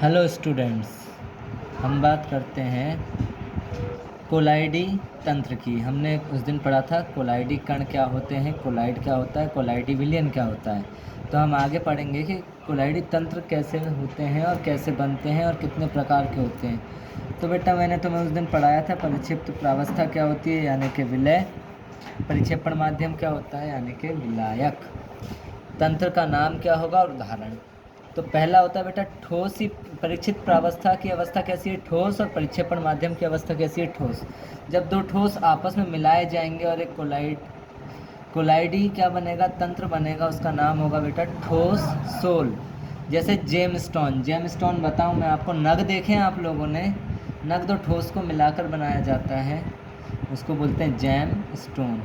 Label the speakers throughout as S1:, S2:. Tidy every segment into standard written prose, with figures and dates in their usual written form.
S1: Hello students, हम बात करते हैं कोलाइडी तंत्र की। हमने उस दिन पढ़ा था कोलाइडी कण क्या होते हैं, कोलाइड क्या होता है, कोलाइडी विलयन क्या होता है। तो हम आगे पढ़ेंगे कि कोलाइडी तंत्र कैसे होते हैं और कैसे बनते हैं और कितने प्रकार के होते हैं। तो बेटा मैंने तुम्हें उस दिन पढ़ाया था परिक्षिप्त प्रावस्था क्या होती है यानी कि विलय, परिक्षेपण माध्यम क्या होता है यानी कि विलायक, तंत्र का नाम क्या होगा और उदाहरण। तो पहला होता है बेटा ठोस ही परीक्षित प्रावस्था की अवस्था कैसी है, ठोस, और परिक्षेपण माध्यम की अवस्था कैसी है, ठोस। जब दो ठोस आपस में मिलाए जाएंगे और एक कोलाइडी क्या बनेगा, तंत्र बनेगा, उसका नाम होगा बेटा ठोस सोल। जैसे जेमस्टोन बताऊं मैं आपको, नग देखें आप लोगों ने, नग दो ठोस को मिलाकर बनाया जाता है, उसको बोलते हैं जेम स्टोन।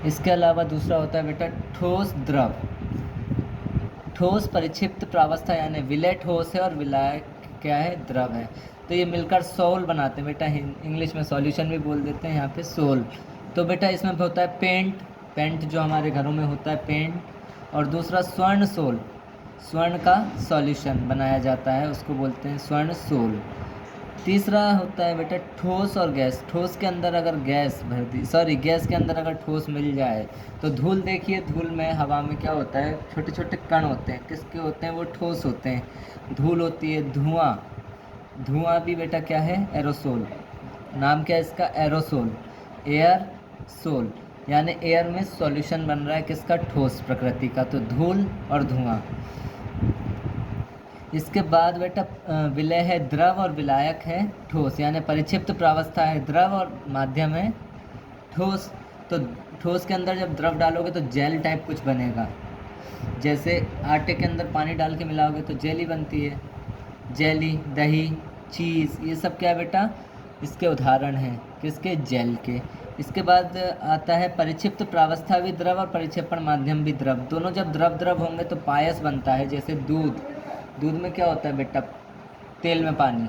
S1: इसके अलावा दूसरा होता है बेटा ठोस द्रव। ठोस परिक्षिप्त प्रावस्था यानी विलय ठोस है और विलायक क्या है, द्रव है। तो ये मिलकर सोल बनाते हैं बेटा, इंग्लिश में सॉल्यूशन भी बोल देते हैं यहाँ पे सोल। तो बेटा इसमें होता है पेंट जो हमारे घरों में होता है पेंट, और दूसरा स्वर्ण सोल, स्वर्ण का सॉल्यूशन बनाया जाता है, उसको बोलते हैं स्वर्ण सोल। तीसरा होता है बेटा ठोस और गैस। ठोस के अंदर अगर गैस गैस के अंदर अगर ठोस मिल जाए तो धूल, देखिए धूल में हवा में क्या होता है, छोटे छोटे कण होते हैं, किसके होते हैं, वो ठोस होते हैं। धूल होती है, धुआं भी बेटा क्या है, एरोसोल। नाम क्या है इसका, एरोसोल, एयर सोल, यानी एयर में सॉल्यूशन बन रहा है किसका, ठोस प्रकृति का, तो धूल और धुआं। इसके बाद बेटा विलय है द्रव और विलायक है ठोस, यानी परिक्षिप्त प्रावस्था है द्रव और माध्यम है ठोस। तो ठोस के अंदर जब द्रव डालोगे तो जेल टाइप कुछ बनेगा, जैसे आटे के अंदर पानी डाल के मिलाओगे तो जेली बनती है, जेली, दही, चीज़, ये सब क्या है बेटा, इसके उदाहरण हैं, किसके, जेल के। इसके बाद आता है परिक्षिप्त प्रावस्था भी द्रव और परिक्षेपण माध्यम भी द्रव। दोनों जब द्रव होंगे तो पायस बनता है, जैसे दूध में क्या होता है बेटा, तेल में पानी,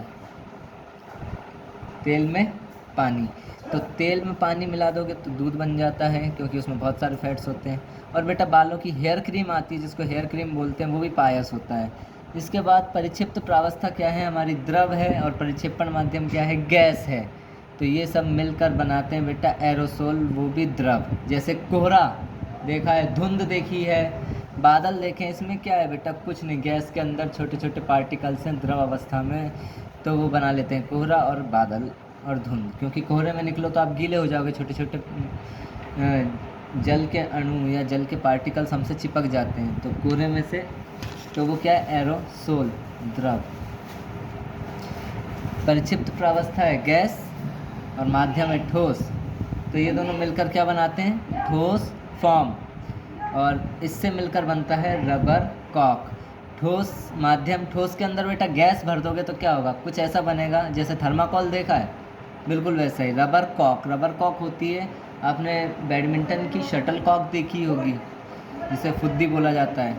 S1: तो तेल में पानी मिला दोगे तो दूध बन जाता है, क्योंकि उसमें बहुत सारे फैट्स होते हैं। और बेटा बालों की हेयर क्रीम आती है, जिसको हेयर क्रीम बोलते हैं, वो भी पायस होता है। इसके बाद परिक्षिप्त प्रावस्था क्या है हमारी, द्रव है, और परिक्षेपण माध्यम क्या है, गैस है। तो ये सब मिलकर बनाते हैं बेटा एरोसोल, वो भी द्रव। जैसे कोहरा देखा है, धुंध देखी है, बादल देखें, इसमें क्या है बेटा, कुछ नहीं, गैस के अंदर छोटे छोटे पार्टिकल्स हैं द्रव अवस्था में, तो वो बना लेते हैं कोहरा और बादल और धुंध। क्योंकि कोहरे में निकलो तो आप गीले हो जाओगे, छोटे छोटे जल के अणु या जल के पार्टिकल्स हमसे चिपक जाते हैं, तो कोहरे में से, तो वो क्या है, एरोसोल, द्रव। परिक्षिप्त प्रावस्था है गैस और माध्यम है ठोस, तो ये दोनों मिलकर क्या बनाते हैं, ठोस फॉर्म, और इससे मिलकर बनता है रबर कॉक। ठोस माध्यम, ठोस के अंदर बेटा गैस भर दोगे तो क्या होगा, कुछ ऐसा बनेगा, जैसे थर्माकोल देखा है, बिल्कुल वैसा ही। रबर कॉक होती है, आपने बैडमिंटन की शटल कॉक देखी होगी, जिसे फुद्दी बोला जाता है।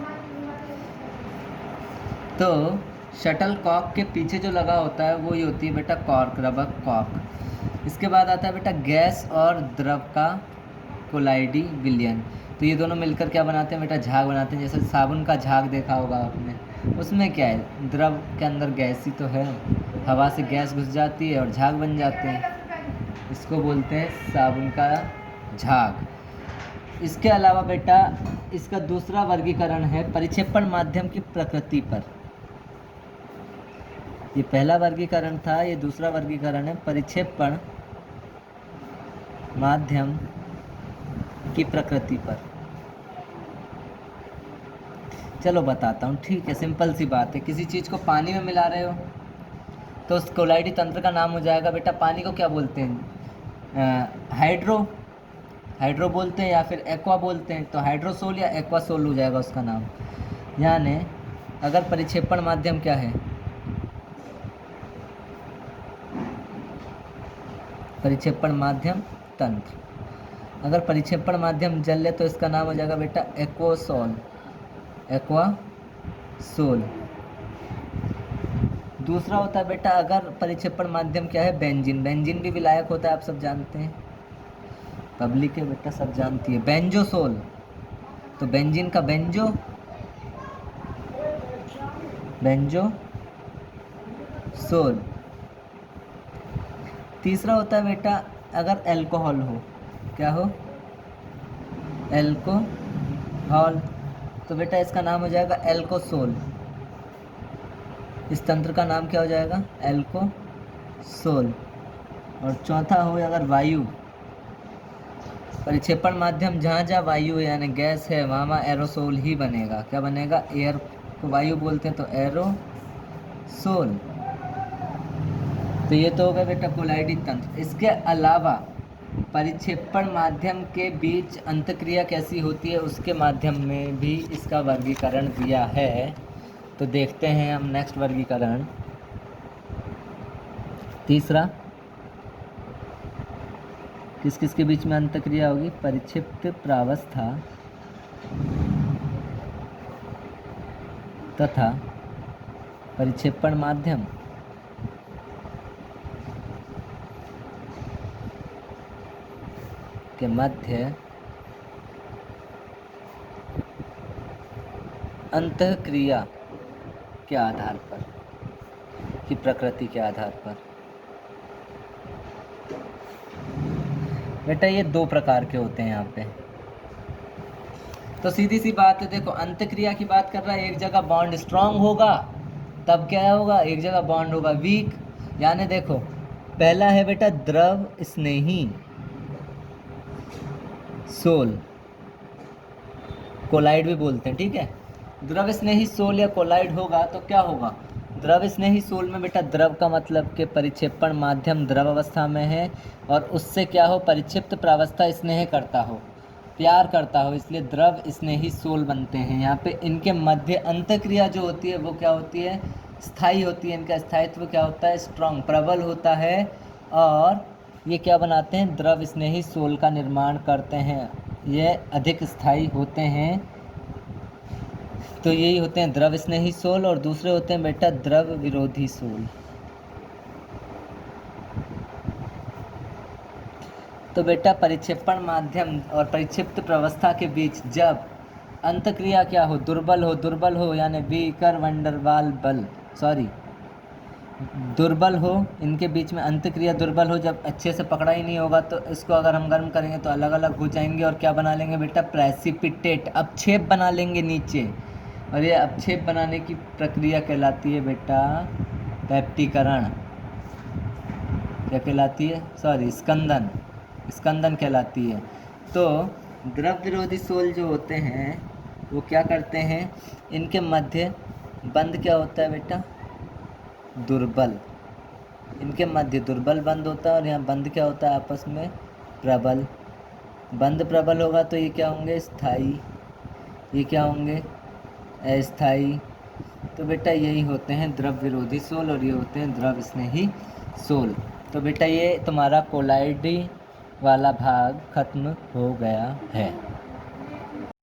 S1: तो शटल कॉक के पीछे जो लगा होता है वो ही होती है बेटा कॉर्क, रबर कॉक। इसके बाद आता है बेटा गैस और द्रव का कोलाइडी विलयन। तो ये दोनों मिलकर क्या बनाते हैं बेटा, झाग बनाते हैं। जैसे साबुन का झाग देखा होगा आपने, उसमें क्या है, द्रव के अंदर गैस ही तो है, हवा से गैस घुस जाती है और झाग बन जाते हैं, इसको बोलते हैं साबुन का झाग। इसके अलावा बेटा इसका दूसरा वर्गीकरण है परिक्षेपण माध्यम की प्रकृति पर। ये पहला वर्गीकरण था, ये दूसरा वर्गीकरण है परिक्षेपण माध्यम की प्रकृति पर। चलो बताता हूँ, ठीक है, सिंपल सी बात है। किसी चीज़ को पानी में मिला रहे हो तो उस कोलाइडी तंत्र का नाम हो जाएगा बेटा, पानी को क्या बोलते हैं, हाइड्रो बोलते हैं, या फिर एक्वा बोलते हैं, तो हाइड्रोसोल या एक्वासोल हो जाएगा उसका नाम। यानी अगर परिक्षेपण माध्यम क्या है, परिक्षेपण माध्यम तंत्र, अगर परिक्षेपण माध्यम जल ले तो इसका नाम हो जाएगा बेटा एक्वासोल। दूसरा होता है बेटा अगर परिक्षेपण माध्यम क्या है, बेंजीन भी विलायक होता है, आप सब जानते हैं, पब्लिक है बेटा, सब जानती है। बेंजोसोल, तो बेंजीन का बेंजो सोल। तीसरा होता है बेटा अगर अल्कोहल हो, क्या हो, अल्कोहल, तो बेटा इसका नाम हो जाएगा एल्कोसोल। इस तंत्र का नाम क्या हो जाएगा, एल्कोसोल। और चौथा हो अगर वायु, परिक्षेपण माध्यम जहाँ जहाँ वायु यानी गैस है वहाँ वहाँ एरोसोल ही बनेगा। क्या बनेगा, एयर को वायु बोलते हैं तो एरोसोल। तो ये तो हो गया बेटा कोलाइडी तंत्र। इसके अलावा परिक्षेपण माध्यम के बीच अंतक्रिया कैसी होती है उसके माध्यम में भी इसका वर्गीकरण दिया है। तो देखते हैं हम नेक्स्ट वर्गीकरण। तीसरा, किस किस के बीच में अंतक्रिया होगी, परिक्षिप्त प्रावस्था तथा परिक्षेपण माध्यम के मध्य अंतःक्रिया के आधार पर, की प्रकृति के आधार पर। बेटा ये दो प्रकार के होते हैं यहाँ पे। तो सीधी सी बात है, देखो अंतःक्रिया की बात कर रहा है, एक जगह बॉन्ड स्ट्रांग होगा तब क्या होगा, एक जगह बॉन्ड होगा वीक। यानी देखो पहला है बेटा द्रव स्नेही सोल, कोलाइड भी बोलते हैं, ठीक है। द्रव स्नेही सोल या कोलाइड होगा तो क्या होगा, द्रव स्नेही सोल में बेटा द्रव का मतलब कि परिक्षेपण माध्यम द्रव अवस्था में है और उससे क्या हो, परिक्षिप्त प्रावस्था स्नेह करता हो, प्यार करता हो, इसलिए द्रव स्नेही सोल बनते हैं। यहाँ पे इनके मध्य अंतक्रिया जो होती है वो क्या होती है, स्थायी होती है। इनका स्थायित्व क्या होता है, स्ट्रॉन्ग, प्रबल होता है। और ये क्या बनाते हैं, द्रव स्नेही सोल का निर्माण करते हैं, ये अधिक स्थायी होते हैं। तो यही होते हैं द्रव स्नेही सोल। और दूसरे होते हैं बेटा द्रव विरोधी सोल। तो बेटा परिक्षेपण माध्यम और परिक्षिप्त प्रावस्था के बीच जब अंतक्रिया क्या हो, दुर्बल हो यानी बीकर वंडरवाल बल, दुर्बल हो, इनके बीच में अंतक्रिया दुर्बल हो, जब अच्छे से पकड़ा ही नहीं होगा तो इसको अगर हम गर्म करेंगे तो अलग अलग हो जाएंगे और क्या बना लेंगे बेटा, प्रेसिपिटेट, अपक्षेप बना लेंगे नीचे। और ये अपक्षेप बनाने की प्रक्रिया कहलाती है बेटा पैप्टीकरण। क्या कहलाती है, स्कंदन कहलाती है। तो द्रव विरोधी सोल जो होते हैं वो क्या करते हैं, इनके मध्य बंध क्या होता है बेटा, दुर्बल। इनके मध्य दुर्बल बंध होता है और यहाँ बंध क्या होता है आपस में, प्रबल। बंध प्रबल होगा तो ये क्या होंगे, स्थायी, ये क्या होंगे, अस्थायी। तो बेटा यही होते हैं द्रव विरोधी सोल और ये होते हैं द्रव स्नेही सोल। तो बेटा ये तुम्हारा कोलाइडी वाला भाग खत्म हो गया है।